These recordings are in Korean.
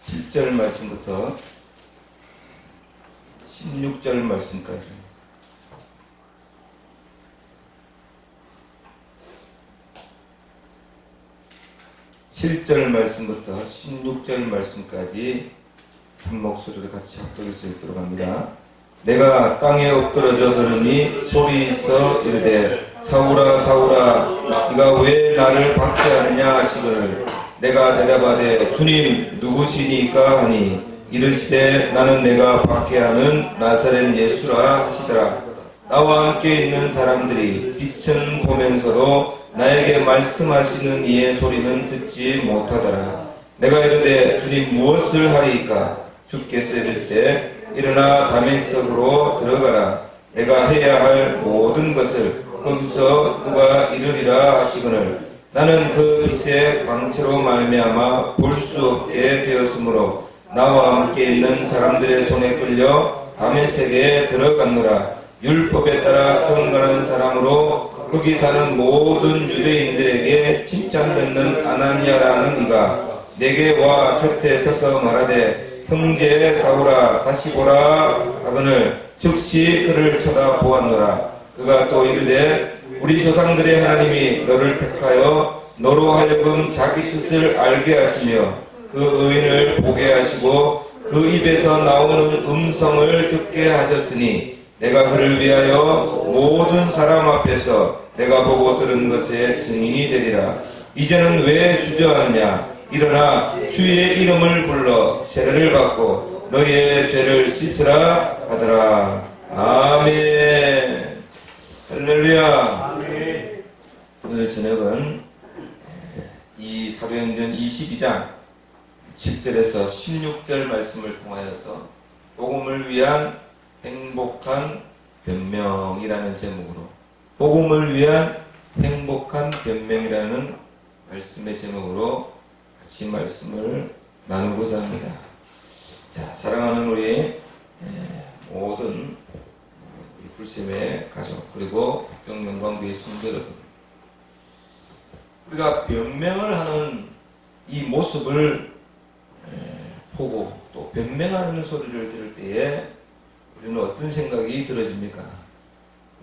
7절 말씀부터 16절 말씀까지. (7절) 말씀부터 16절 말씀까지 한 목소리로 같이 합독할 수 있도록 합니다. 내가 땅에 엎드러져 들으니 소리 있어 이르되 사울아 사울아 네가 왜 나를 박해하느냐 하시거늘 내가 대답하되 주님 누구시니까 하니 이르시되 나는 내가 박해하는 나사렛 예수라 하시더라. 나와 함께 있는 사람들이 빛은 보면서도 나에게 말씀하시는 이의 소리는 듣지 못하더라. 내가 이르되 주님 무엇을 하리이까? 주께서 이르시되 일어나 다메섹으로 들어가라. 내가 해야 할 모든 것을 거기서 누가 이르리라 하시거늘 나는 그 빛의 광채로 말미암아 볼 수 없게 되었으므로 나와 함께 있는 사람들의 손에 끌려 다메섹에 들어갔노라. 율법에 따라 경건한 사람으로 거기 사는 모든 유대인들에게 칭찬 듣는 아나니아라는 이가 내게 와 곁에 서서 말하되 형제 사울아 다시 보라 하거늘 즉시 그를 쳐다보았노라. 그가 또 이르되 우리 조상들의 하나님이 너를 택하여 너로 하여금 자기 뜻을 알게 하시며 그 의인을 보게 하시고 그 입에서 나오는 음성을 듣게 하셨으니 내가 그를 위하여 모든 사람 앞에서 내가 보고 들은 것의 증인이 되리라. 이제는 왜 주저하느냐? 일어나 주의 이름을 불러 세례를 받고 너희의 죄를 씻으라 하더라. 아멘. 할렐루야. 오늘 저녁은 이 사도행전 22장 7절에서 16절 말씀을 통하여서 복음을 위한 행복한 변명이라는 제목으로 복음을 위한 행복한 변명이라는 말씀의 제목으로 같이 말씀을 나누고자 합니다. 자, 사랑하는 우리 모든 불sem의 가족 그리고 북경영광교회 성도 여러분, 우리가 변명을 하는 이 모습을 보고 또 변명하는 소리를 들을 때에 우리는 어떤 생각이 들어집니까?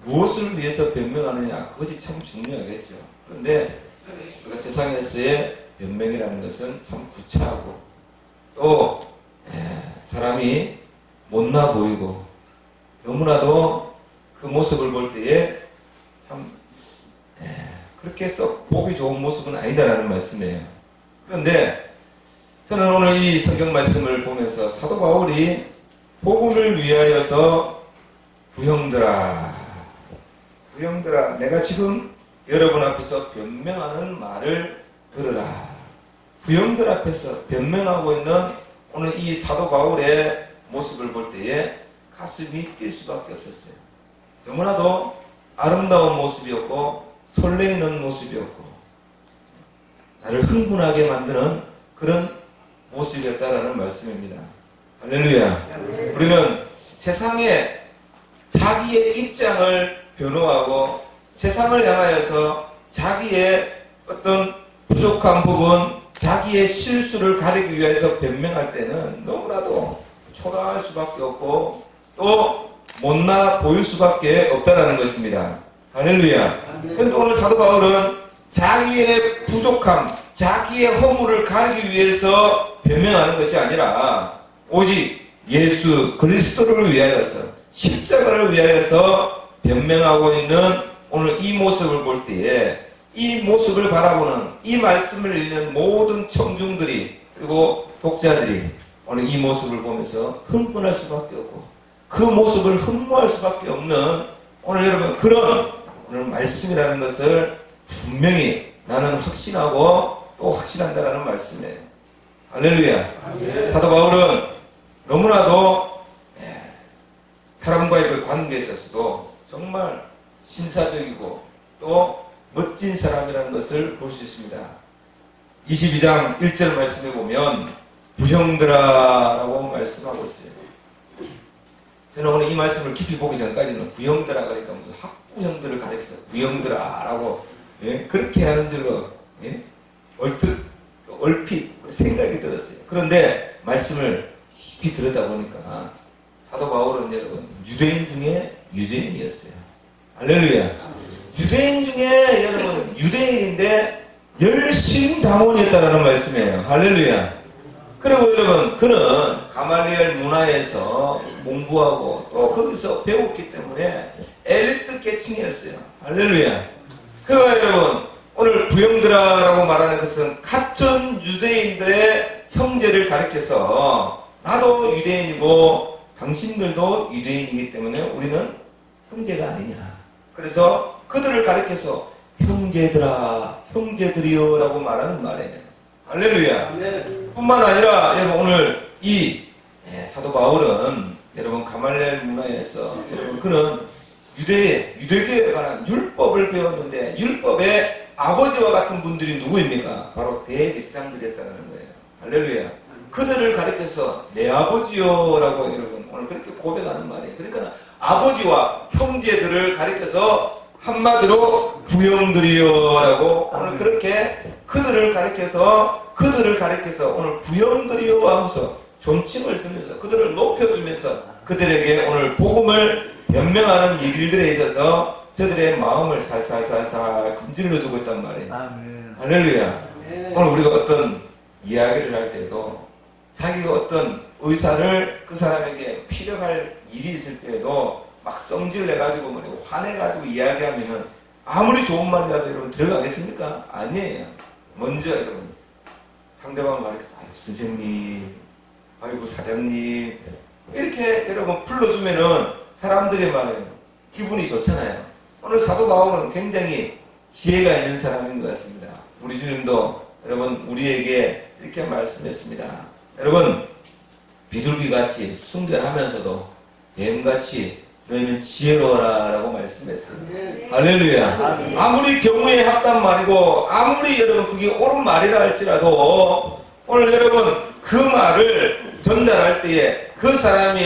무엇을 위해서 변명하느냐, 그것이 참 중요하겠죠. 그런데 우리가 세상에서의 변명이라는 것은 참 구차하고 또 사람이 못나 보이고 너무나도 그 모습을 볼 때에 참 그렇게 썩 보기 좋은 모습은 아니다라는 말씀이에요. 그런데 저는 오늘 이 성경 말씀을 보면서 사도 바울이 복음을 위하여서 부형들아 내가 지금 여러분 앞에서 변명하는 말을 들으라. 부형들 앞에서 변명하고 있는 오늘 이 사도 바울의 모습을 볼 때에 가슴이 뛸 수밖에 없었어요. 너무나도 아름다운 모습이었고 설레이는 모습이었고 나를 흥분하게 만드는 그런 모습이었다라는 말씀입니다. 할렐루야. 우리는 세상에 자기의 입장을 변호하고 세상을 향하여서 자기의 어떤 부족한 부분, 자기의 실수를 가리기 위해서 변명할 때는 너무나도 초라할 수밖에 없고 또 못나 보일 수밖에 없다라는 것입니다. 할렐루야. 그런데 오늘 사도 바울은 자기의 부족함, 자기의 허물을 가리기 위해서 변명하는 것이 아니라 오직 예수 그리스도를 위하여서 십자가를 위하여서 변명하고 있는 오늘 이 모습을 볼 때에 이 모습을 바라보는 이 말씀을 읽는 모든 청중들이 그리고 독자들이 오늘 이 모습을 보면서 흥분할 수밖에 없고 그 모습을 흠모할 수밖에 없는 오늘 여러분 그런 오늘 말씀이라는 것을 분명히 나는 확신하고 또 확신한다라는 말씀이에요. 할렐루야. 사도 바울은 너무나도 사람과의 그 관계에 있어서도 정말 신사적이고 또 멋진 사람이라는 것을 볼 수 있습니다. 22장 1절 말씀에 보면 부형들아라고 말씀하고 있어요. 저는 오늘 이 말씀을 깊이 보기 전까지는 부형들아 그러니까 무슨 학부형들을 가리켜서 부형들아라고 그렇게 하는 줄로 얼핏 생각이 들었어요. 그런데 말씀을 깊이 들었다 보니까 사도 바울은 여러분 유대인 중에 유대인이었어요. 할렐루야. 유대인 중에 여러분 유대인인데 열심당원이었다라는 말씀이에요. 할렐루야. 그리고 여러분 그는 가말리엘 문화에서 공부하고 또 거기서 배웠기 때문에 엘리트 계층이었어요. 할렐루야. 그가 여러분 오늘 부형들아라고 말하는 것은 같은 유대인들의 형제를 가리켜서 나도 유대인이고 당신들도 유대인이기 때문에 우리는 형제가 아니냐. 그래서 그들을 가리켜서 형제들아, 형제들이여 라고 말하는 말이에요. 할렐루야. 뿐만 아니라 여러분 오늘 이 사도 바울은 여러분 가말리엘 문화에서 여러분 그는 유대교에 관한 율법을 배웠는데 율법의 아버지와 같은 분들이 누구입니까? 바로 대제사장들이었다는 거예요. 할렐루야. 그들을 가리켜서 내 아버지요라고 여러분 오늘 그렇게 고백하는 말이에요. 그러니까 아버지와 형제들을 가리켜서 한마디로 부형들이요라고 오늘 그렇게 그들을 가리켜서 오늘 부형들이요 하면서 존칭을 쓰면서 그들을 높여주면서 그들에게 오늘 복음을 변명하는 일들에 있어서 저들의 마음을 살살살살 금질러주고 있단 말이에요. 아멘. 할렐루야. 아멘. 오늘 우리가 어떤 이야기를 할 때도 자기가 어떤 의사를 그 사람에게 필요할 일이 있을 때에도 막 성질내가지고 화내가지고 이야기하면은 아무리 좋은 말이라도 여러분 들어가겠습니까? 아니에요. 먼저 여러분 상대방을 가리켜서 아유 선생님, 아이고 사장님 이렇게 여러분 불러주면은 사람들이 말해요. 기분이 좋잖아요. 오늘 사도 바울은 굉장히 지혜가 있는 사람인 것 같습니다. 우리 주님도 여러분 우리에게 이렇게 말씀했습니다. 여러분 비둘기같이 순결하면서도 뱀같이 너희는 지혜로워라 라고 말씀했어요. 할렐루야. 아무리 경우에 합단 말이고 아무리 여러분 그게 옳은 말이라 할지라도 오늘 여러분 그 말을 전달할 때에 그 사람이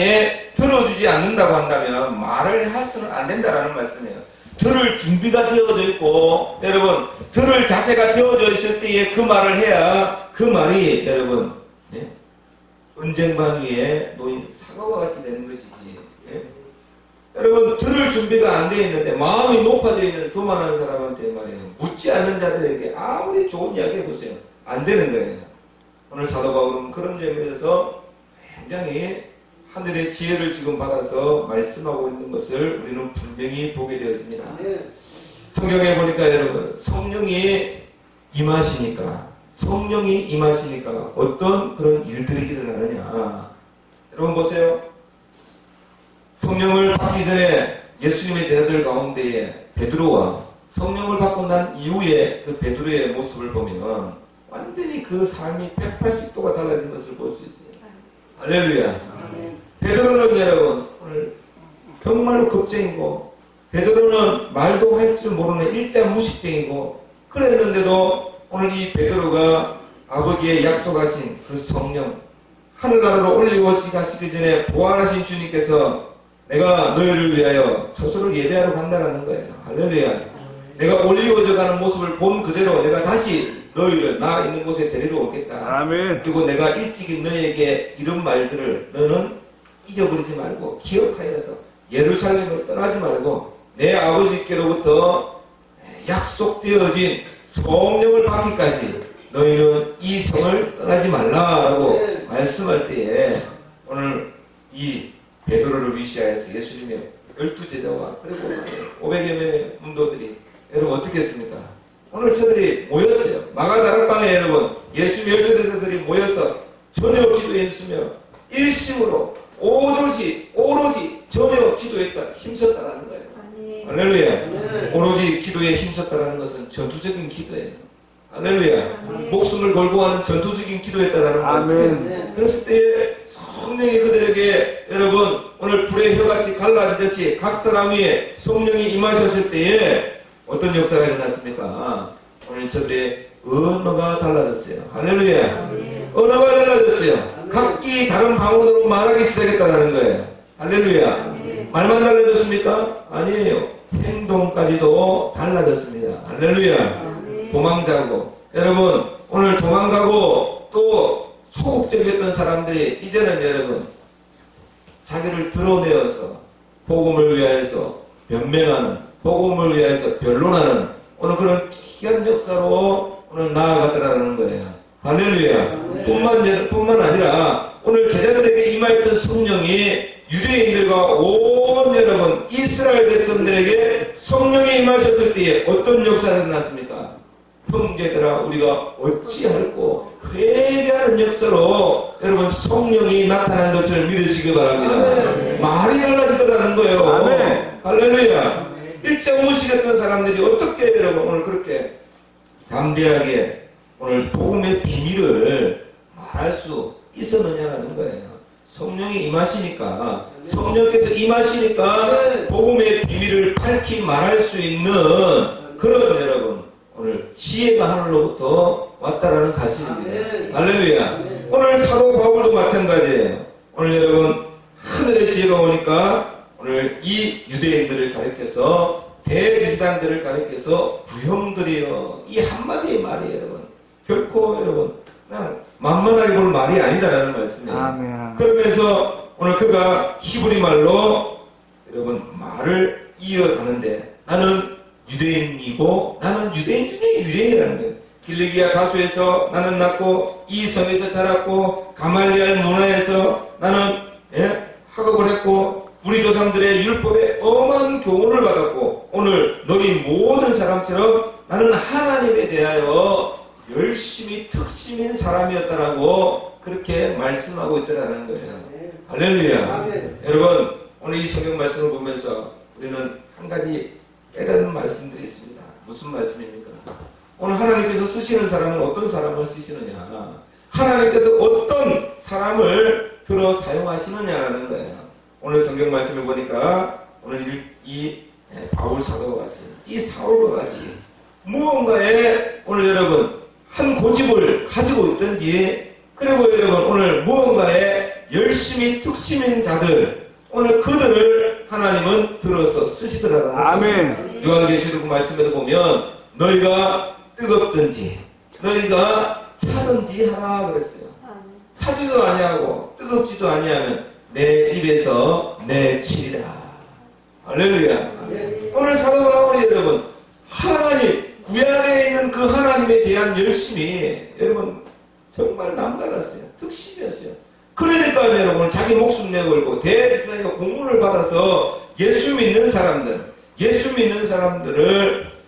들어주지 않는다고 한다면 말을 할 수는 안 된다라는 말씀이에요. 들을 준비가 되어져 있고 여러분 들을 자세가 되어져 있을 때에 그 말을 해야 그 말이 여러분 은쟁반 위에 놓인 사과와 같이 되는 것이지. 여러분 들을 준비가 안 되어 있는데 마음이 높아져 있는 교만한 사람한테 말이에요. 묻지 않는 자들에게 아무리 좋은 이야기 해보세요. 안 되는 거예요. 오늘 사도 바울은 그런 점에 대해서 굉장히 하늘의 지혜를 지금 받아서 말씀하고 있는 것을 우리는 분명히 보게 되어집니다. 성경에 보니까 여러분 성령이 임하시니까 어떤 그런 일들이 일어나느냐. 여러분 보세요. 성령을 받기 전에 예수님의 제자들 가운데에 베드로와 성령을 받고 난 이후에 그 베드로의 모습을 보면 완전히 그 삶이 180도가 달라진 것을 볼 수 있어요. 할렐루야. 베드로는 여러분 오늘 정말로 겁쟁이고 베드로는 말도 할 줄 모르는 일자 무식쟁이고 그랬는데도 오늘 이 베드로가 아버지의 약속하신 그 성령 하늘나라로 올리시기 전에 부활하신 주님께서 내가 너희를 위하여 처소를 예배하러 간다라는 거예요. 할렐루야. 내가 올리워져 가는 모습을 본 그대로 내가 다시 너희를 나 있는 곳에 데리러 오겠다. 아멘. 그리고 내가 일찍이 너희에게 이런 말들을 너는 잊어버리지 말고 기억하여서 예루살렘을 떠나지 말고 내 아버지께로부터 약속되어진 성령을 받기까지 너희는 이 성을 떠나지 말라라고 말씀할 때에 오늘 이 베드로를 위시하여서 예수님의 12제자와 그리고 500여 명의 문도들이 여러분 어떻게 했습니까? 오늘 저들이 모였어요. 마가다락방에 여러분 예수님의 12제자들이 모여서 전혀 기도했으며 일심으로 오로지 전혀 기도했다 힘썼다라는 거예요. 할렐루야. 오로지 기도에 힘썼다라는 것은 전투적인 기도예요. 할렐루야. 목숨을 걸고 하는 전투적인 기도였다라는 것은 그랬을 때에 성령이 그들에게 여러분 오늘 불의 혀같이 갈라지듯이 각 사람 위에 성령이 임하셨을 때에 어떤 역사가 일어났습니까? 오늘 저들의 언어가 달라졌어요. 할렐루야. 언어가 달라졌어요. 각기 다른 방언으로 말하기 시작했다는 거예요. 할렐루야. 말만 달라졌습니까? 아니에요. 행동까지도 달라졌습니다. 할렐루야. 도망자고 여러분 오늘 도망가고 또 소극적이었던 사람들이 이제는 여러분 자기를 드러내어서 복음을 위하여서 변명하는, 복음을 위하여서 변론하는 오늘 그런 귀한 역사로 오늘 나아가더라는 거예요. 할렐루야. 뿐만 아니라 오늘 제자들에게 임하였던 성령이 유대인들과 온 여러분 이스라엘 백성들에게 성령이 임하셨을 때에 어떤 역사가 일어났습니까? 형제들아 우리가 어찌할꼬 회개하는 역사로 여러분 성령이 나타난 것을 믿으시기 바랍니다. 아멘. 말이 달라지더라는 거예요. 아멘. 할렐루야. 일장 무식했던 사람들이 어떻게 여러분 오늘 그렇게 담대하게 오늘 복음의 비밀을 말할 수 있었느냐라는 거예요. 성령이 임하시니까, 성령께서 임하시니까 복음의 비밀을 밝히 말할 수 있는 그런 여러분 오늘 지혜가 하늘로부터 왔다라는 사실입니다. 할렐루야. 오늘 사도 바울도 마찬가지예요. 오늘 여러분 하늘의 지혜가 오니까 오늘 이 유대인들을 가리켜서 대제사장들을 가리켜서 부형들이여, 이 한마디의 말이 여러분 결코 여러분 그냥 만만하게 볼 말이 아니다라는 말씀이에요. 아멘. 그러면서 오늘 그가 히브리 말로 여러분 말을 이어가는데 나는 유대인이고 나는 유대인 중에 유대인이라는 거예요. 길리기아 가수에서 나는 낳고 이 성에서 자랐고 가말리알 문화에서 나는 학업을 했고 우리 조상들의 율법에 엄한 교훈을 받았고 오늘 너희 모든 사람처럼 나는 하나님에 대하여 열심히 특심인 사람이었다라고 그렇게 말씀하고 있더라는 거예요. 할렐루야. 여러분 오늘 이 성경 말씀을 보면서 우리는 한 가지 깨닫는 말씀들이 있습니다. 무슨 말씀입니까? 오늘 하나님께서 쓰시는 사람은 어떤 사람을 쓰시느냐, 하나님께서 어떤 사람을 들어 사용하시느냐라는 거예요. 오늘 성경 말씀을 보니까 오늘 이 바울 사도와 같이 이 사울과 같이 무언가에 오늘 여러분 한 고집을 가지고 있든지 그리고 여러분 오늘 무언가에 열심히 특심인 자들 오늘 그들을 하나님은 들어서 쓰시더라라는 아멘. 요한계시록 말씀에도 보면 너희가 뜨겁든지 너희가 차든지 하라 그랬어요. 차지도 아니하고 뜨겁지도 아니하면 내 입에서 내치리라. 할렐루야. 오늘 사도 바울이 여러분 하나님 구약에 있는 그 하나님에 대한 열심이 여러분 정말 남달랐어요. 특심이었어요. 그러니까 여러분 자기 목숨 내걸고 대제사장의 공문을 받아서 예수 믿는 사람들을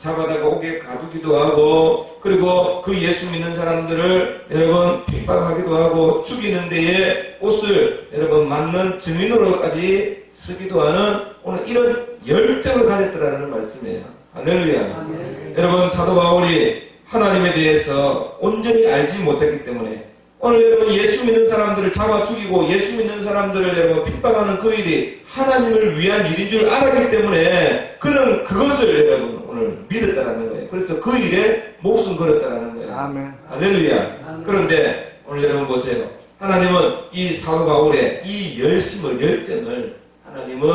잡아다가 옥에 가두기도 하고 그리고 그 예수 믿는 사람들을 여러분 핍박하기도 하고 죽이는 데에 옷을 여러분 맞는 증인으로까지 쓰기도 하는 오늘 이런 열정을 가졌더라는 말씀이에요. 할렐루야. 여러분 사도 바울이 하나님에 대해서 온전히 알지 못했기 때문에 오늘 여러분 예수 믿는 사람들을 잡아 죽이고 예수 믿는 사람들을 여러분 핍박하는 그 일이 하나님을 위한 일인 줄 알았기 때문에 그는 그것을 여러분 오늘 믿었다라는 거예요. 그래서 그 일에 목숨 걸었다라는 거예요. 아멘. 할렐루야. 아멘. 그런데 오늘 여러분 보세요. 하나님은 이 사도 바울의 이 열정을 하나님은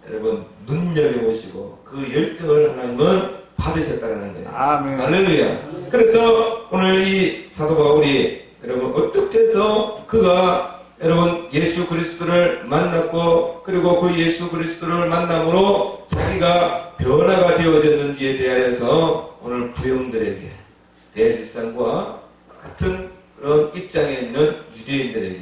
여러분 눈여겨보시고 그 열정을 하나님은 받으셨다는 거예요. 아멘. 할렐루야. 그래서 오늘 이 사도 바울이 여러분 어떻게 해서 그가 여러분 예수 그리스도를 만났고 그리고 그 예수 그리스도를 만남으로 자기가 변화가 되어졌는지에 대하여서 오늘 부형들에게 대제사장과 같은 그런 입장에 있는 유대인들에게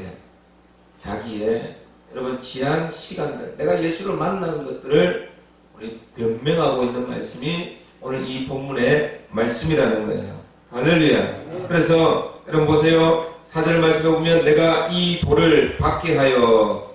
자기의 여러분 지한 시간들 내가 예수를 만나는 것들을 우리 변명하고 있는 말씀이 오늘 이 본문의 말씀이라는 거예요. 할렐루야. 그래서 여러분 보세요. 4절 말씀에 보면 내가 이 돌을 받게 하여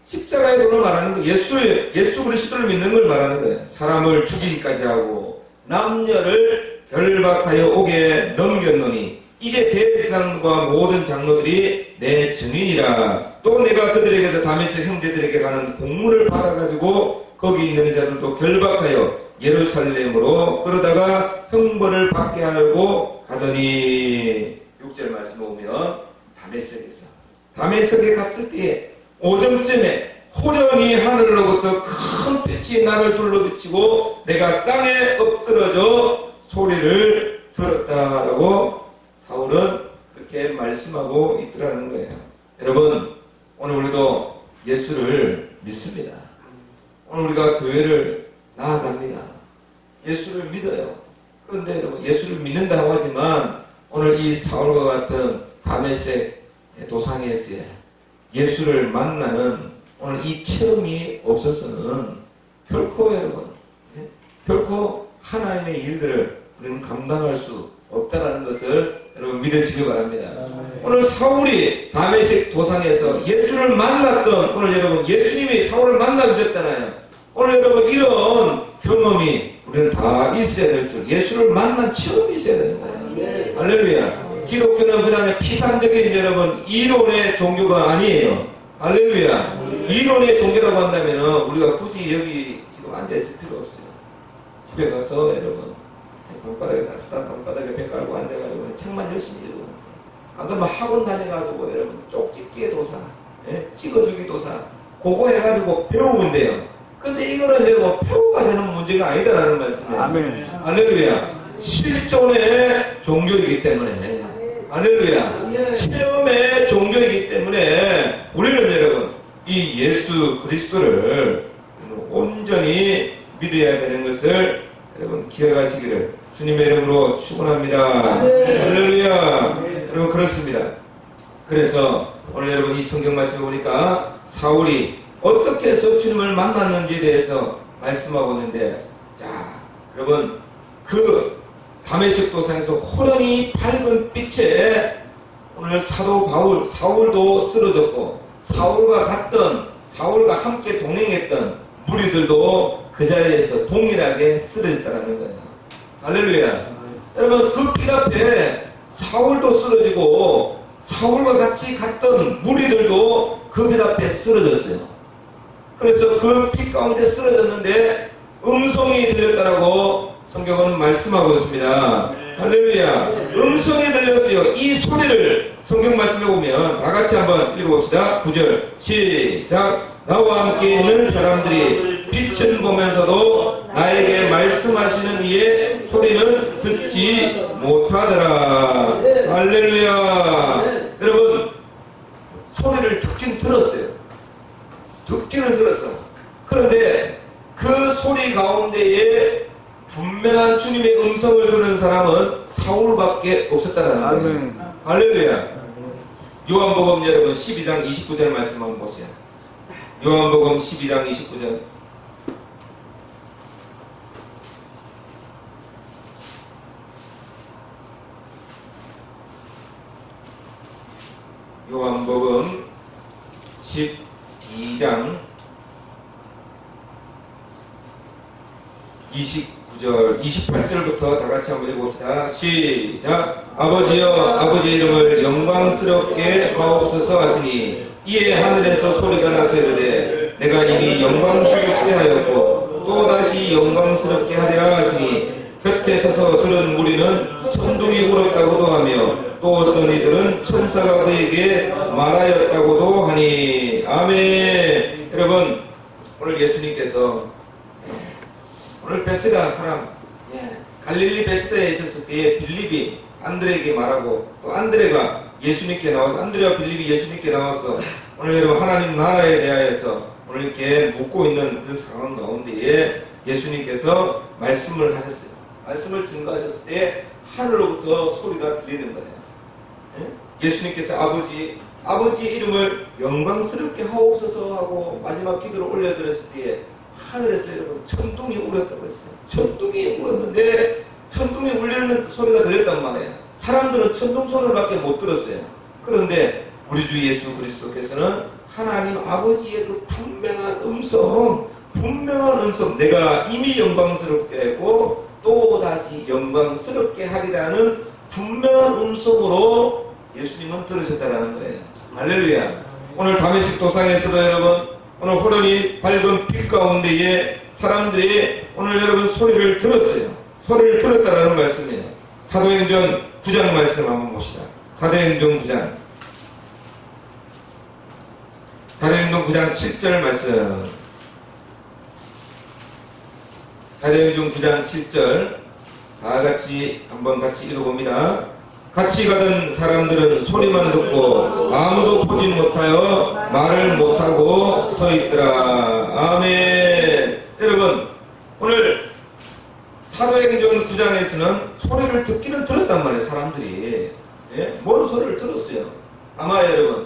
십자가의 돌을 말하는 거 예수 그리스도를 믿는 걸 말하는 거예요. 사람을 죽이기까지 하고 남녀를 결박하여 옥에 넘겼노니 이제 대제사장과 모든 장로들이 내 증인이라. 또 내가 그들에게서 다메섹 형제들에게 가는 공문을 받아가지고 거기 있는 자들도 결박하여 예루살렘으로 그러다가 형벌을 받게 하려고 가더니 6절 말씀을 보면 다메섹에 갔을 때에 오정쯤에 호련히 하늘로부터 큰 빛이 나를 둘러비치고 내가 땅에 엎드러져 소리를 들었다라고 사울은 그렇게 말씀하고 있더라는 거예요. 여러분, 오늘 우리도 예수를 믿습니다. 오늘 우리가 교회를 나아갑니다. 예수를 믿어요. 그런데 여러분, 예수를 믿는다고 하지만 오늘 이 사울과 같은 다메섹 도상에서의 예수를 만나는 오늘 이 체험이 없어서는 결코 여러분, 결코 하나님의 일들을 우리는 감당할 수 없다라는 것을 여러분 믿으시기 바랍니다. 오늘 사울이 다메섹 도상에서 예수를 만났던 오늘 여러분 예수님이 사울을 만나주셨잖아요. 오늘 여러분 이런 경험이 우리는 다 있어야 될 줄, 예수를 만난 체험이 있어야 되는 거예요. 할렐루야. 기독교는 그냥 피상적인 여러분 이론의 종교가 아니에요. 할렐루야. 이론의 종교라고 한다면 우리가 굳이 여기 지금 앉아있을 필요 없어요. 집에 가서 여러분 방바닥에 따뜻한 방바닥에 배 깔고 앉아가지고 책만 열심히 읽고 안 그러면 학원 다녀가지고 여러분 쪽집기의 도사, 찍어주기 도사 그거 해가지고 배우면 돼요. 근데 이거는 여러분 표가 되는 문제가 아니다라는 말씀이에요. 아멘. 할렐루야. 실존의 종교이기 때문에, 할렐루야. 체험의 종교이기 때문에 우리는 여러분 이 예수 그리스도를 온전히 믿어야 되는 것을 여러분 기억하시기를 주님의 이름으로 축원합니다. 할렐루야. 여러분 그렇습니다. 그래서 오늘 여러분 이 성경 말씀을 보니까 사울이 어떻게 해서 주님을 만났는지에 대해서 말씀하고 있는데, 자 여러분 그 다메섹 도상에서 호련히 밝은 빛에 오늘 사도 바울 사울도 쓰러졌고 사울과 함께 동행했던 무리들도 그 자리에서 동일하게 쓰러졌다는 거예요. 할렐루야. 여러분 그 빛 앞에 사울도 쓰러지고 사울과 같이 갔던 무리들도 그 빛 앞에 쓰러졌어요. 그래서 그 빛 가운데 쓰러졌는데 음성이 들렸다라고 성경은 말씀하고 있습니다. 할렐루야. 음성이 들렸어요. 이 소리를 성경 말씀에 보면 다 같이 한번 읽어봅시다. 9절 시작. 나와 함께 있는 사람들이 빛을 보면서도 나에게 말씀하시는 이의 소리는 듣지 못하더라. 할렐루야. 여러분 소리를 듣긴 들었어요. 듣기는 들었어. 그런데 그 소리 가운데에 분명한 주님의 음성을 들은 사람은 사울밖에 없었다는 거예요. 할렐루야. 요한복음 여러분 12장 29절 말씀 한번 보세요. 요한복음 12장 29절. 요한복음 12장 29절, 28절부터 다 같이 한번 읽어봅시다. 시작. 아버지여, 아버지의 이름을 영광스럽게 하옵소서 하시니 이에 하늘에서 소리가 나서 이르되 내가 이미 영광스럽게 하였고 또다시 영광스럽게 하리라 하시니 곁에 서서 들은 무리는 천둥이 울었다고도 하며 또 어떤 이들은 천사가 그에게 말하였다고도 하니. 아멘. 여러분 오늘 예수님께서 오늘 베세다 사람 갈릴리 베세다에 있었을 때에 빌립이 안드레에게 말하고 또 안드레가 예수님께 나와서 안드레와 빌립이 예수님께 나와서 오늘 여러분 하나님 나라에 대하여서 오늘 이렇게 묻고 있는 그 상황 가운데에 예수님께서 말씀을 하셨어요. 말씀을 증거하셨을 때 하늘로부터 소리가 들리는 거예요. 예수님께서 아버지의 이름을 영광스럽게 하옵소서 하고 마지막 기도를 올려드렸을 때에 하늘에서 여러분 천둥이 울었다고 했어요. 천둥이 울었는데 천둥이 울리는 소리가 들렸단 말이에요. 사람들은 천둥 소리밖에 못 들었어요. 그런데 우리 주 예수 그리스도께서는 하나님 아버지의 그 분명한 음성, 내가 이미 영광스럽게 했고 또다시 영광스럽게 하리라는 분명한 음성으로 예수님은 들으셨다라는 거예요. 할렐루야. 오늘 다메섹 도상에서도 여러분 오늘 호련히 밝은 빛 가운데에 사람들이 오늘 여러분 소리를 들었어요. 소리를 들었다라는 말씀이에요. 사도행전 9장 말씀 한번 봅시다. 사도행전 9장 7절 말씀. 사도행전 9장 7절 다 같이 한번 같이 읽어봅니다. 같이 가던 사람들은 소리만 듣고 아무도 보지 못하여 말을 못하고 서 있더라. 아멘. 여러분, 오늘 사도행전 9장에서는 소리를 듣기는 들었단 말이에요. 사람들이. 예? 뭔 소리를 들었어요. 아마 여러분,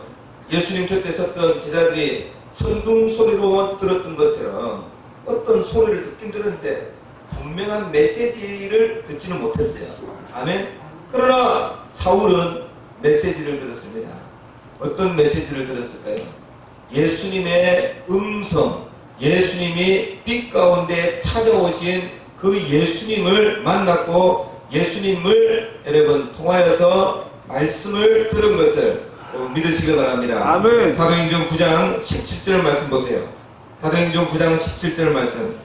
예수님 곁에 섰던 제자들이 천둥 소리로 들었던 것처럼 어떤 소리를 듣긴 들었는데 분명한 메시지를 듣지는 못했어요. 아멘. 그러나 사울은 메시지를 들었습니다. 어떤 메시지를 들었을까요? 예수님의 음성, 예수님이 빛 가운데 찾아오신 그 예수님을 만났고 예수님을 여러분 통하여서 말씀을 들은 것을 믿으시기 바랍니다. 아멘. 사도행전 9장 17절 말씀 보세요. 사도행전 9장 17절 말씀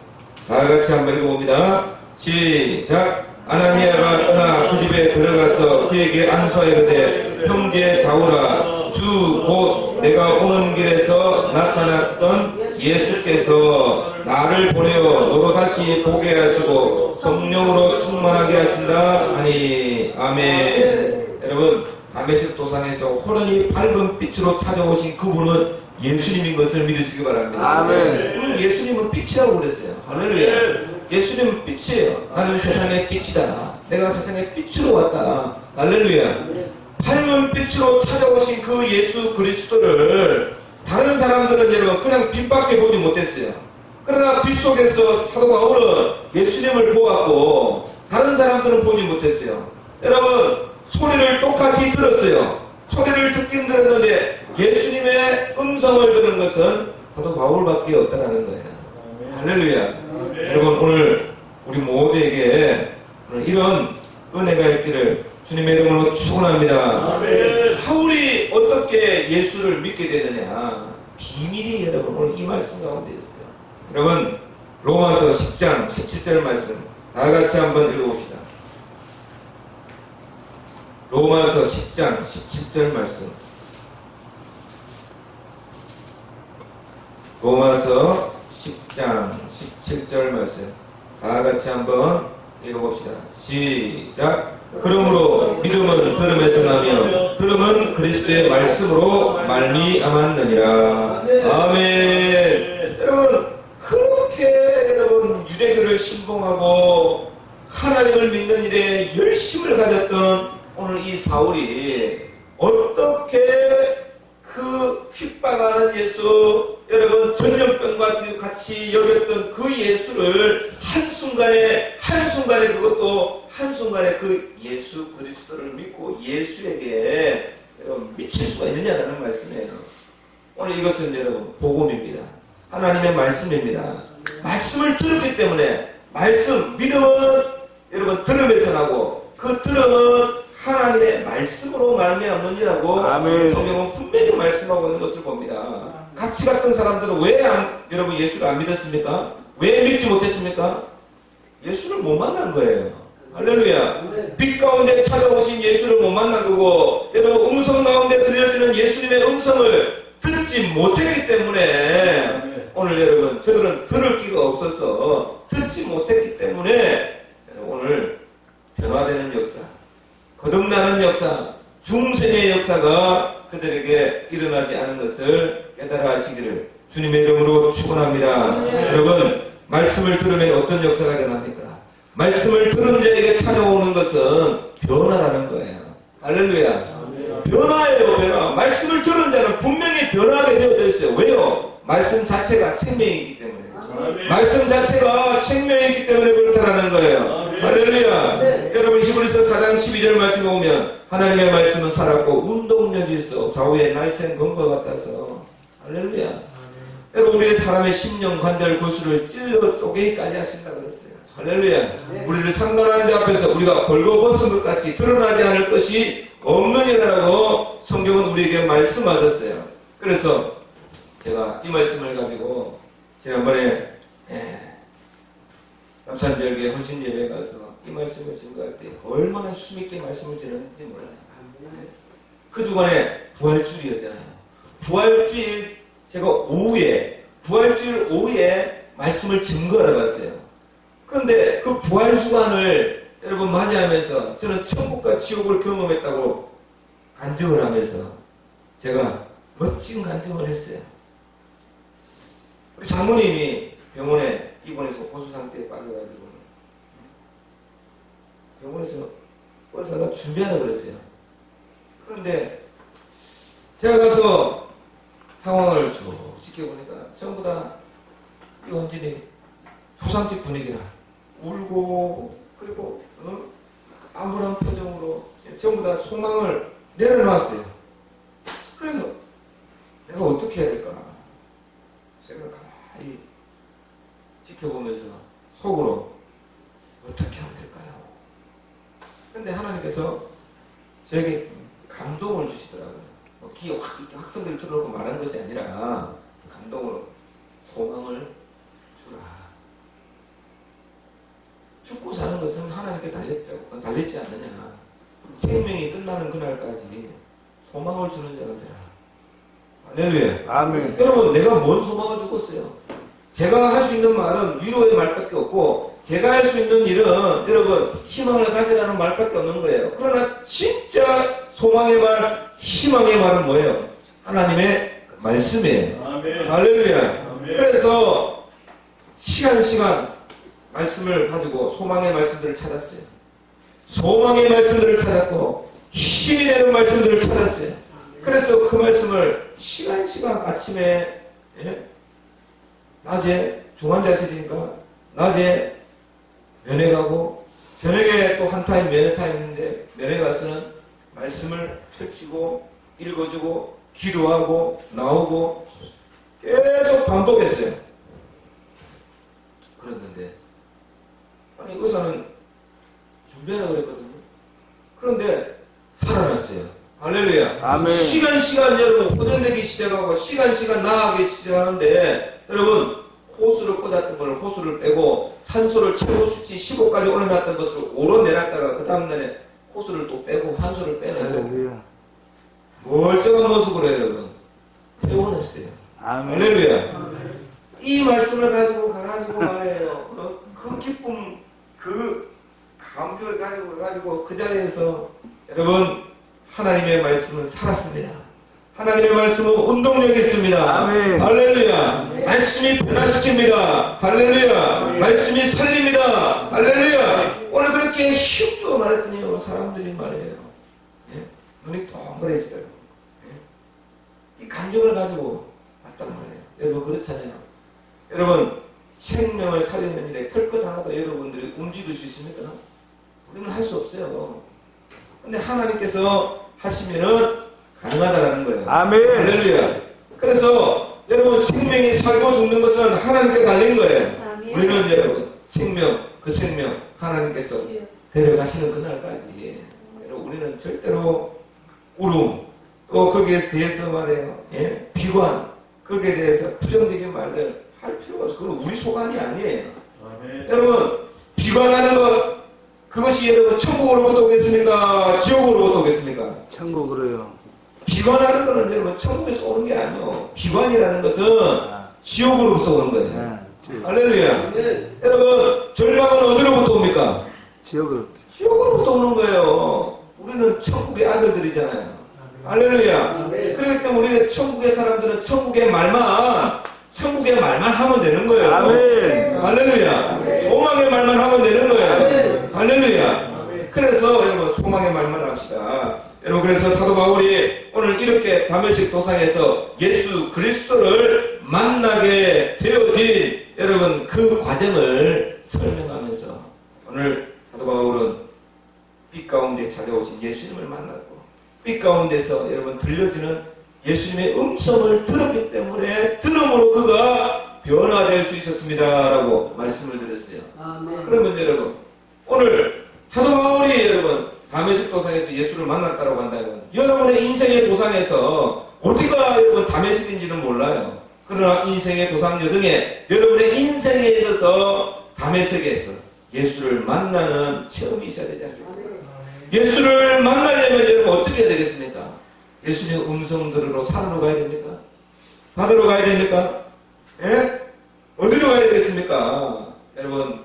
다 같이 한번 읽어봅니다. 시작. 아나니아가 떠나 그 집에 들어가서 그에게 안수하여 이르되 형제 사울아 주 곧 내가 오는 길에서 나타났던 예수께서 나를 보내어 너로 다시 보게 하시고 성령으로 충만하게 하신다 하니 아멘. 여러분, 다메섹 도상에서 호련히 밝은 빛으로 찾아오신 그분은 예수님인 것을 믿으시기 바랍니다. 아멘. 예수님은 빛이라고 그랬어요. 할렐루야. 예수님은 빛이에요. 나는 세상의 빛이다. 내가 세상의 빛으로 왔다. 할렐루야. 밝은 빛으로 찾아오신 그 예수 그리스도를 다른 사람들은 여러분 그냥 빛밖에 보지 못했어요. 그러나 빛 속에서 사도 바울은 예수님을 보았고 다른 사람들은 보지 못했어요. 여러분, 소리를 똑같이 들었어요. 소리를 듣긴 들었는데 예수님의 음성을 들은 것은 사도 바울밖에 없다는 거예요. 할렐루야. 여러분, 오늘 우리 모두에게 오늘 이런 은혜가 있기를 주님의 이름으로 축원합니다. 사울이 어떻게 예수를 믿게 되느냐, 비밀이 여러분 오늘 이 말씀 가운데 있어요. 여러분, 로마서 10장 17절 말씀 다 같이 한번 읽어봅시다. 로마서 10장 17절 말씀. 로마서 10장 17절 말씀 다 같이 한번 읽어봅시다. 시작. 그러므로 믿음은 들음에서 나며 들음은 그리스도의 말씀으로 말미암았느니라. 아멘. 여러분, 그렇게 여러분 유대교를 신봉하고 하나님을 믿는 일에 열심을 가졌던 오늘 이 사울이 어떻게 그 핍박하는 예수, 여러분 전염병과 같이 여겼던 그 예수를 한순간에 그것도 한순간에 그 예수 그리스도를 믿고 예수에게 여러분 미칠 수가 있느냐라는 말씀이에요. 오늘 이것은 여러분 복음입니다. 하나님의 말씀입니다. 말씀을 들었기 때문에 믿음은 여러분 들음에서 나고 그 들음은 하나님의 말씀으로 말미암는지라고 성경은 분명히 말씀하고 있는 것을 봅니다. 같이 갔던 사람들은 왜 여러분 예수를 안 믿었습니까? 왜 믿지 못했습니까? 예수를 못 만난 거예요. 할렐루야. 빛 가운데 찾아오신 예수를 못 만난 거고, 여러분 음성 가운데 들려주는 예수님의 음성을 듣지 못했기 때문에 오늘 여러분 저들은 들을 기가 없어서 듣지 못했기 때문에 오늘 변화되는 역사, 거듭나는 역사, 중생의 역사가 그들에게 일어나지 않은 것을 깨달아 하시기를 주님의 이름으로 축원합니다. 여러분, 말씀을 들으면 어떤 역사가 일어납니까? 말씀을 들은 자에게 찾아오는 것은 변화라는 거예요. 할렐루야. 변화예요, 변화. 말씀을 들은 자는 분명히 변화하게 되어져 있어요. 왜요? 말씀 자체가 생명이기 때문에. 말씀 자체가 생명이기 때문에 그렇다는 거예요. 할렐루야. 여러분, 히브리서 4장 12절 말씀을 보면 하나님의 말씀은 살았고 운동력이 있어 좌우에 날쌘 검과 같아서. 할렐루야. 여러분, 우리의 사람의 심령, 관절, 골수를 찔러 쪼개기까지 하신다 그랬어요. 할렐루야. 우리를 상관하는 자 앞에서 우리가 벌거벗은 것 같이 드러나지 않을 것이 없느니라고 성경은 우리에게 말씀하셨어요. 그래서 제가 이 말씀을 가지고 지난번에 남산절개 헌신 예배에 가서 이 말씀을 증거할 때 얼마나 힘있게 말씀을 전했는지 몰라요. 그 주간에 부활주일이었잖아요. 부활주일 제가 부활주일 오후에 말씀을 증거하러 갔어요. 그런데 그 부활주간을 여러분 맞이하면서 저는 천국과 지옥을 경험했다고 간증을 하면서 제가 멋진 간증을 했어요. 우리 장모님이 병원에 입원해서 호수 상태에 빠져가지고 병원에서 의사가 준비하라고 그랬어요. 그런데 제가 가서 상황을 쭉 지켜보니까 전부 다 이 완전히 초상집 분위기나 울고 그리고 암울한 표정으로 전부 다 소망을 내려놨어요. 그래서 내가 어떻게 해야 될까? 제가 가만히 지켜보면서 속으로 어떻게 하면 될까요? 그런데 하나님께서 저에게 감동을 주시더라고요. 귀에 확성기를 틀어놓고 말하는 것이 아니라 감동으로 소망을 주라. 죽고 사는 것은 하나님께 달렸지 않느냐. 생명이 끝나는 그날까지 소망을 주는 자가 되라. 할렐루야. 아멘. 여러분, 내가 뭔 소망을 주겠어요? 제가 할 수 있는 말은 위로의 말밖에 없고, 제가 할 수 있는 일은 여러분 희망을 가지라는 말밖에 없는 거예요. 그러나 진짜 소망의 말, 희망의 말은 뭐예요? 하나님의 말씀이에요. 아멘. 할렐루야. 아멘. 그래서 시간 말씀을 가지고 소망의 말씀들을 찾았어요. 소망의 말씀들을 찾았고 힘이 되는 말씀들을 찾았어요. 그래서 그 말씀을 시간 아침에 낮에 중환자실이니까 낮에 면회 가고 저녁에 또 한 타임 면회 타임 있는데 면회 가서는 말씀을 펼치고 읽어주고 기도하고 나오고 계속 반복했어요. 그랬는데 아니 의사는 준비하라고 그랬거든요. 그런데 살아났어요. 할렐루야. 아멘. 시간 여러분 호전되기 시작하고 시간 나아가기 시작하는데 여러분 호수를 꽂았던 걸 호수를 빼고 산소를 최고 수치 15까지 올려놨던 것을 오러내놨다가 그 다음날에 호수를 또 빼고 산소를 빼내고 할렐루야. 멀쩡한 모습으로 여러분 회원했어요. 아멘. 할렐루야. 이 말씀을 가지고 말해요. 그 기쁨, 그 감격을 가지고 그 자리에서 여러분 하나님의 말씀은 살았습니다. 하나님의 말씀은 운동력이 있습니다. 아멘. 할렐루야. 말씀이 변화시킵니다. 할렐루야. 말씀이 살립니다. 할렐루야. 오늘 그렇게 힘주어 말했더니 사람들이 말해요. 예? 눈이 동그래지더라고요. 예? 이 감정을 가지고 왔단 말이에요. 여러분 그렇잖아요. 여러분 생명을 살리는 일에 털끝 하나도 여러분들이 움직일 수 있습니까? 우리는 할 수 없어요. 근데 하나님께서 하시면은 가능하다라는 거예요. 아멘. 할렐루야. 그래서 여러분 생명이 살고 죽는 것은 하나님께 달린 거예요. 아멘. 우리는 여러분 그 생명 하나님께서 데려가시는 그날까지 여러분 우리는 절대로 울음 또 거기에 대해서 말해요. 예? 비관 거기에 대해서 부정적인 말들 할 필요가 없어. 그건 우리 소관이 아니에요. 아멘. 여러분 비관하는 것 그것이 여러분 천국으로부터 오겠습니까? 지옥으로부터 오겠습니까? 천국으로요. 비관하는 것은 여러분 천국에서 오는 게 아니에요. 비관이라는 것은 지옥으로부터 오는 거예요. 할렐루야. 여러분 절망은 어디로부터 옵니까? 지옥으로부터. 지옥으로부터 오는 거예요. 우리는 천국의 아들들이잖아요. 할렐루야. 그렇기 때문에 우리가 천국의 사람들은 천국의 말만 하면 되는 거예요. 아멘. 할렐루야. 소망의 말만 하면 되는 거예요. 할렐루야. 그래서 여러분 소망의 말만 합시다. 여러분 그래서 사도 바울이 오늘 이렇게 다메섹 도상에서 예수 그리스도를 만나게 되어진 여러분 그 과정을 설명하면서 오늘 사도 바울은 빛 가운데 찾아오신 예수님을 만났고 빛 가운데서 여러분 들려주는 예수님의 음성을 들었기 때문에 들음으로 그가 변화될 수 있었습니다 라고 말씀을 드렸어요. 아멘. 그러면 여러분 오늘 사도 바울이 여러분 다메섹 도상에서 예수를 만났다고 한다면 여러분의 인생의 도상에서 어디가 여러분 다메섹인지는 몰라요. 그러나 인생의 도상 여정에 여러분의 인생에 있어서 다메섹에서 예수를 만나는 체험이 있어야 되지 않겠습니까? 예수를 만나려면 여러분 어떻게 해야 되겠습니까? 예수님의 음성 들으러 산으로 가야 됩니까? 바다로 가야 됩니까? 예? 어디로 가야 되겠습니까? 여러분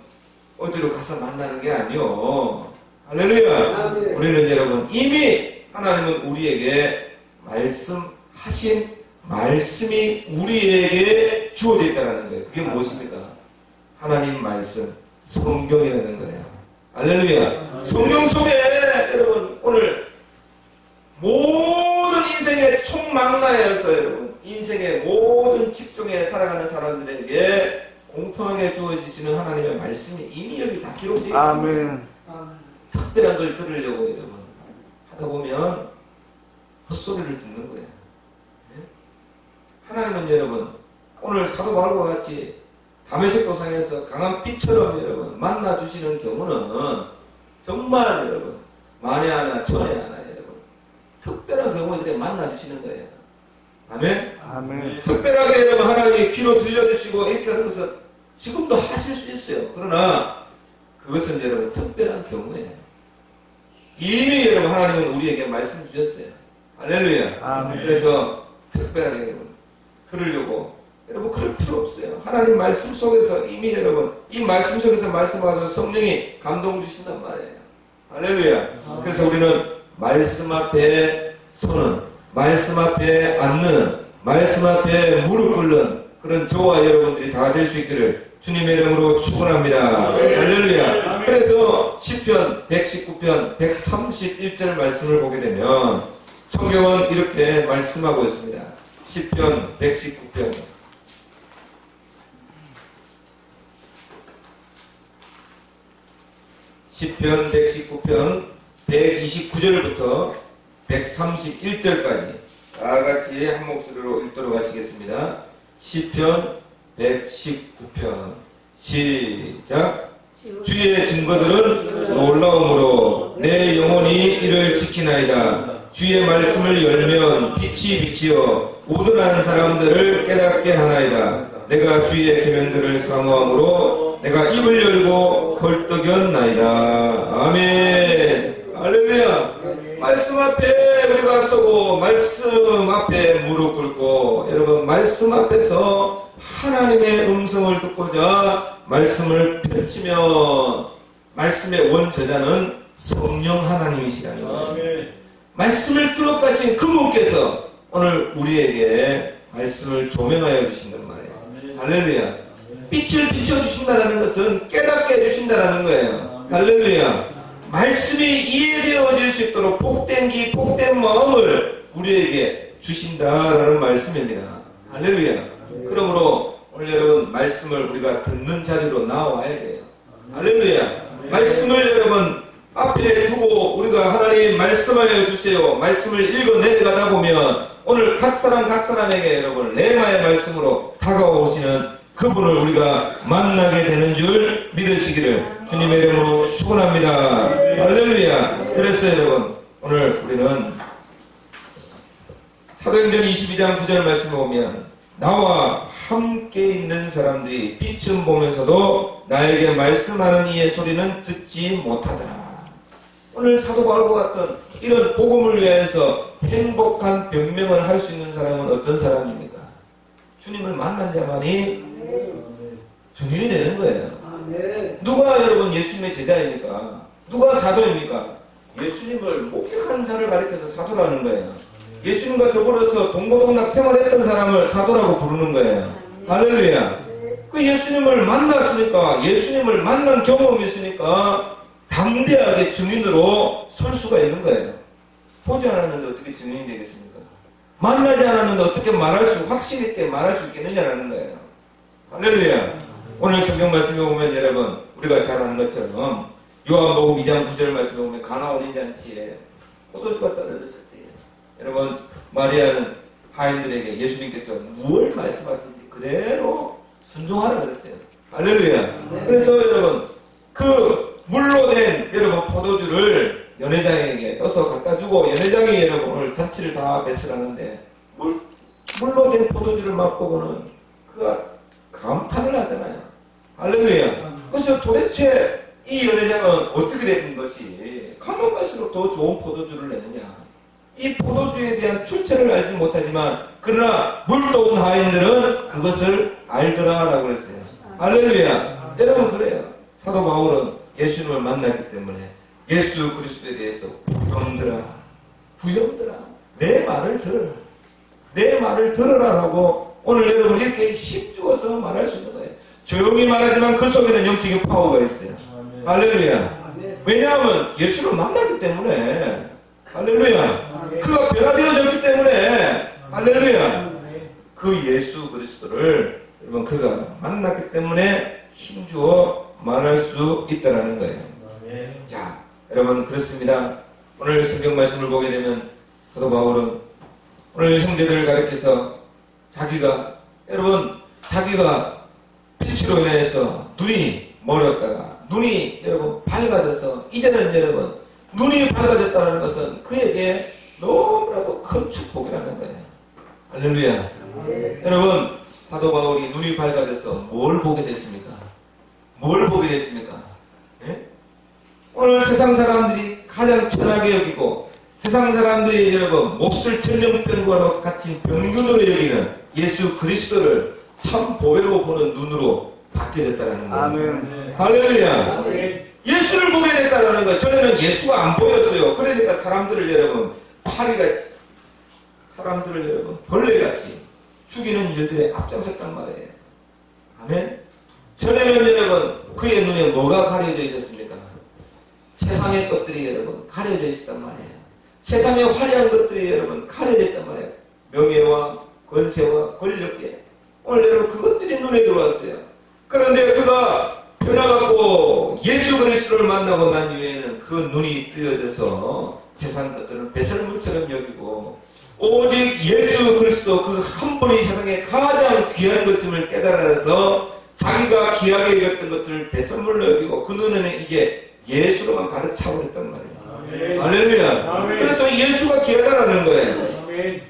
어디로 가서 만나는 게 아니요. 할렐루야. 우리는 여러분 이미 하나님은 우리에게 말씀하신 말씀이 우리에게 주어져 있다는 거예요. 그게 무엇입니까? 하나님 말씀, 성경이라는 거예요. 할렐루야. 성경 속에 여러분 오늘 모든 인생의 총망라에서 여러분 인생의 모든 직종에 살아가는 사람들에게 공평하게 주어지시는 하나님의 말씀이 이미 여기 다 기록되어 있습니다. 아멘. 특별한 걸 들으려고 여러분 하다 보면 헛소리를 듣는 거예요. 하나님은 여러분 오늘 사도 바울과 같이 다메섹 도상에서 강한 빛처럼 여러분 만나주시는 경우는 정말 여러분 만에 하나 천에 하나 여러분 특별한 경우들에 만나주시는 거예요. 아멘? 아멘. 특별하게 여러분 하나님이 귀로 들려주시고 이렇게 하는 것은 지금도 하실 수 있어요. 그러나 그것은 여러분 특별한 경우예요. 이미 여러분 하나님은 우리에게 말씀 주셨어요. 할렐루야. 아멘. 그래서 특별하게 여러분 들으려고 여러분 그럴 필요 없어요. 하나님 말씀 속에서 이미 여러분 이 말씀 속에서 말씀하셔서 성령이 감동 주신단 말이에요. 할렐루야. 그래서 우리는 말씀 앞에 서는, 말씀 앞에 앉는, 말씀 앞에 무릎 꿇는 그런 저와 여러분들이 다 될 수 있기를 주님의 이름으로 축원합니다. 할렐루야. 그래서 시편 119편 131절 말씀을 보게 되면 성경은 이렇게 말씀하고 있습니다. 시편 119편 시편 119편 129절부터 131절까지 다 같이 한 목소리로 읽도록 하시겠습니다. 시편 119편 시작. 주의 증거들은 놀라움으로 내 영혼이 이를 지키나이다. 주의 말씀을 열면 빛이 비치어 우둔한 사람들을 깨닫게 하나이다. 내가 주의 계명들을 사모함으로 내가 입을 열고 벌떡였나이다. 아멘. 할렐루야. 말씀 앞에 우리가 서고 말씀 앞에 무릎 꿇고 여러분 말씀 앞에서 하나님의 음성을 듣고자 말씀을 펼치면 말씀의 원저자는 성령 하나님이시라는 거예요. 말씀을 기록하신 그분께서 오늘 우리에게 말씀을 조명하여 주신단 말이에요. 할렐루야. 빛을 비춰주신다는 것은 깨닫게 해주신다는 거예요. 할렐루야. 말씀이 이해되어질 수 있도록 복된 기, 복된 마음을 우리에게 주신다라는 말씀입니다. 할렐루야. 그러므로 오늘 여러분 말씀을 우리가 듣는 자리로 나와야 돼요. 할렐루야. 말씀을 여러분 앞에 두고 우리가 하나님 말씀하여 주세요. 말씀을 읽어내려가다 보면 오늘 각 사람에게 여러분 레마의 말씀으로 다가오시는 그분을 우리가 만나게 되는 줄 믿으시기를 주님의 이름으로 축원합니다. 할렐루야. 그래서 여러분 오늘 우리는 사도행전 22장 9절 말씀을 보면 나와 함께 있는 사람들이 빛은 보면서도 나에게 말씀하는 이의 소리는 듣지 못하더라. 오늘 사도 바울과 같은 이런 복음을 위해서 행복한 변명을 할 수 있는 사람은 어떤 사람입니까? 주님을 만난 자만이 증인이 되는 거예요. 누가 여러분 예수님의 제자입니까? 누가 사도입니까? 예수님을 목격한 자를 가리켜서 사도라는 거예요. 예수님과 더불어서 동고동락 생활했던 사람을 사도라고 부르는 거예요. 할렐루야. 그 예수님을 만났으니까 예수님을 만난 경험이 있으니까 담대하게 증인으로 설 수가 있는 거예요. 보지 않았는데 어떻게 증인이 되겠습니까? 만나지 않았는데 어떻게 확신 있게 말할 수 있겠느냐라는 거예요. 할렐루야. 오늘 성경 말씀에 보면 여러분 우리가 잘 아는 것처럼 요한복음 2장 9절 말씀에 보면 가나 혼인잔치에 포도주가 떨어졌을 때 여러분 마리아는 하인들에게 예수님께서 무엇을 말씀하셨는지 그대로 순종하라 그랬어요. 할렐루야. 그래서 여러분 그 물로 된 여러분 포도주를 연회장에게 떠서 갖다 주고 연회장이 여러분 오늘 잔치를 다 배설하는데 물로 된 포도주를 맛보고는 그가 감탄을 하잖아요. 할렐루야. 그래서 도대체 이 연회장은 어떻게 된 것이 가만 갈수록 더 좋은 포도주를 내느냐. 이 포도주에 대한 출처를 알지 못하지만 그러나 물도운 하인들은 그것을 알더라라고 그랬어요. 할렐루야. 여러분 그래요. 사도 바울은 예수님을 만났기 때문에 예수 그리스도에 대해서 부형들아 내 말을 들어라. 내 말을 들어라라고 오늘 여러분 이렇게 힘주어서 말할 수 있는 거예요. 조용히 말하지만 그 속에는 영적인 파워가 있어요. 할렐루야. 왜냐하면 예수를 만났기 때문에 할렐루야. 그가 변화되어졌기 때문에 할렐루야. 그 예수 그리스도를 여러분 그가 만났기 때문에 힘주어 말할 수 있다라는 거예요. 자, 여러분 그렇습니다. 오늘 성경 말씀을 보게 되면 사도 바울은 오늘 형제들을 가리켜서 자기가 빛으로 인해서 눈이 멀었다가 눈이 여러분 밝아져서 이제는 여러분 눈이 밝아졌다는 것은 그에게 너무나도 큰 축복이라는 거예요. 할렐루야. 여러분 사도 바울이 눈이 밝아져서 뭘 보게 됐습니까? 뭘 보게 됐습니까? 예? 오늘 세상 사람들이 가장 천하게 여기고 세상 사람들이 여러분 몹쓸 전염병과 같이 병균으로 여기는 예수 그리스도를 참 보배로 보는 눈으로 바뀌어졌다는 거예요. 아멘. 할렐루야. 아멘. 예수를 보게 됐다는 거예요. 전에는 예수가 안 보였어요. 그러니까 사람들을 여러분 파리같이 사람들을 여러분 벌레같이 죽이는 일들에 앞장섰단 말이에요. 아멘. 전에는 여러분 그의 눈에 뭐가 가려져 있었습니까? 세상의 것들이 여러분 가려져 있었단 말이에요. 세상의 화려한 것들이 여러분 가려져 있단 말이에요. 명예와 권세와 권력에 오늘 여러분 그것들이 눈에 들어왔어요. 그런데 그가 변화받고 예수 그리스도를 만나고 난 이후에는 그 눈이 뜨여져서 세상 것들은 배설물처럼 여기고 오직 예수 그리스도 그 한 분이 세상에 가장 귀한 것임을 깨달아서 자기가 귀하게 여겼던 것들을 배설물로 여기고 그 눈에는 이제 예수로만 가득 차버렸단 말이에요. 할렐루야. 아멘. 그래서 예수가 귀하다라는 거예요. 아멘.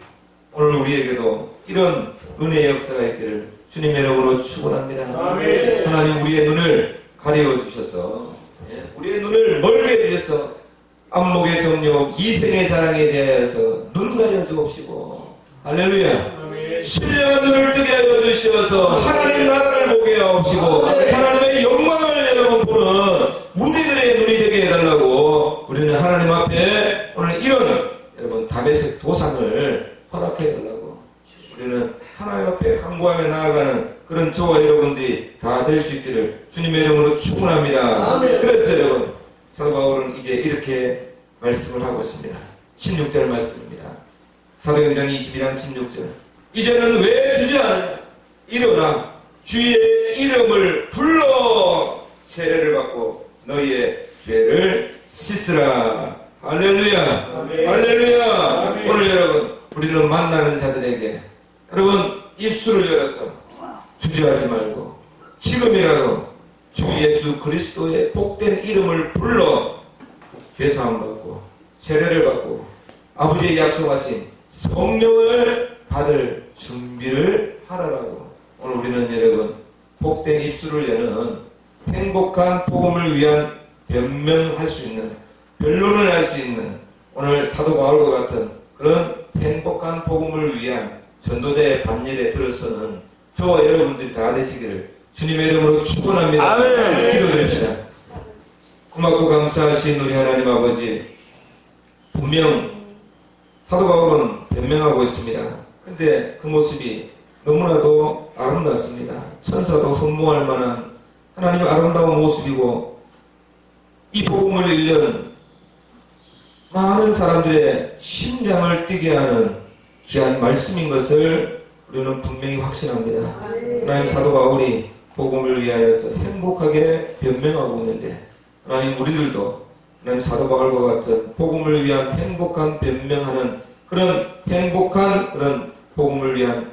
오늘 우리에게도 이런 은혜의 역사가 있기를 주님의 이름으로 축원합니다. 아멘. 하나님 우리의 눈을 가려 주셔서 우리의 눈을 멀게 해주셔서 안목의 정욕 이생의 자랑에 대하여서 눈 가려 주옵시고 할렐루야. 신령한 눈을 뜨게 하여 주셔서 하나님 나라를 보게 하옵시고 하나님의 영광을 여러분 보는 우리들의 눈이 되게 해달라고 우리는 하나님 앞에 오늘 이런 여러분 다메섹 도상을 허락해 달라고 우리는 하나님 앞에 간구하며 나아가는 그런 저와 여러분들이 다 될 수 있기를 주님의 이름으로 축원합니다. 그래서 여러분 사도 바울은 이제 이렇게 말씀을 하고 있습니다. 16절 말씀입니다. 사도행전 22장 16절 이제는 왜 주저하느냐 일어나 주의 이름을 불러 세례를 받고 너희의 죄를 씻으라. 할렐루야. 아멘. 할렐루야. 아멘. 오늘 여러분 우리는 만나는 자들에게 여러분 입술을 열어서 주저하지 말고 지금이라도 주 예수 그리스도의 복된 이름을 불러 죄사함 받고 세례를 받고 아버지의 약속하신 성령을 받을 준비를 하라라고 오늘 우리는 여러분 복된 입술을 여는 행복한 복음을 위한 변명할 수 있는 변론을 할 수 있는 오늘 사도 바울과 같은 그런 행복한 복음을 위한 전도자의 반열에 들어서는 저와 여러분들이 다 되시기를 주님의 이름으로 축원합니다. 아멘. 기도드립시다. 고맙고 감사하신 우리 하나님 아버지 분명 사도 바울은 변명하고 있습니다. 그런데 그 모습이 너무나도 아름답습니다. 천사도 흠모할 만한 하나님의 아름다운 모습이고 이 복음을 읽는 많은 사람들의 심장을 뛰게 하는 귀한 말씀인 것을 우리는 분명히 확신합니다. 하나님 사도 바울이 복음을 위하여서 행복하게 변명하고 있는데 하나님 우리들도 하나님 사도 바울과 같은 복음을 위한 행복한 변명하는 그런 행복한 그런 복음을 위한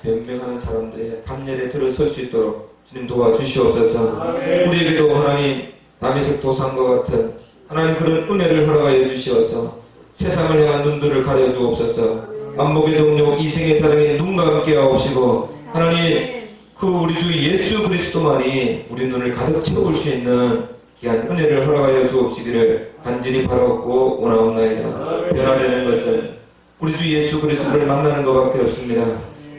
변명하는 사람들의 반열에 들어설 수 있도록 주님 도와주시옵소서. 우리에게도 하나님 다메섹 도상과 같은 하나님 그런 은혜를 허락하여 주시어서 세상을 향한 눈들을 가려 주옵소서. 안목의 정욕 이생의 사랑에 눈과 함께 하옵시고 하나님 그 우리 주 예수 그리스도만이 우리 눈을 가득 채울 수 있는 귀한 은혜를 허락하여 주옵시기를 간절히 바라옵고 원하옵나이다. 변화되는 것은 우리 주 예수 그리스도를 만나는 것밖에 없습니다.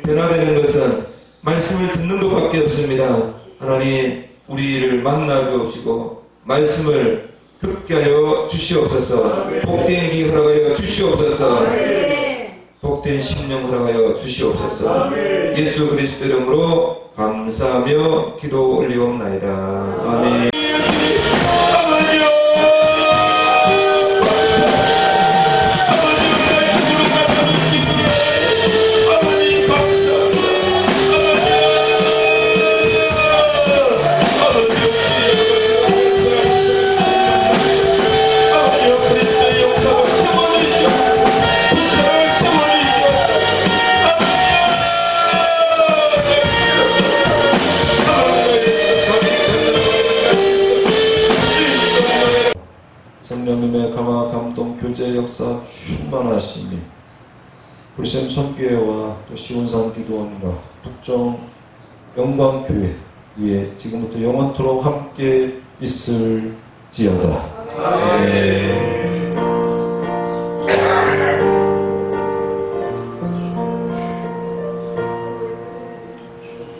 변화되는 것은 말씀을 듣는 것밖에 없습니다. 하나님 우리를 만나 주옵시고 말씀을 듣게 하여 주시옵소서. 복된 기 허락하여 주시옵소서. 복된 심령 허락하여 주시옵소서. 예수 그리스도 이름으로 감사하며 기도 올리옵나이다. 아멘. 성령님의 강화 감동 교제 역사 충만하시니 우리샘 선교회와 또 시온산 기도원과 북정 영광교회 위에 지금부터 영원토록 함께 있을지어다. 아멘.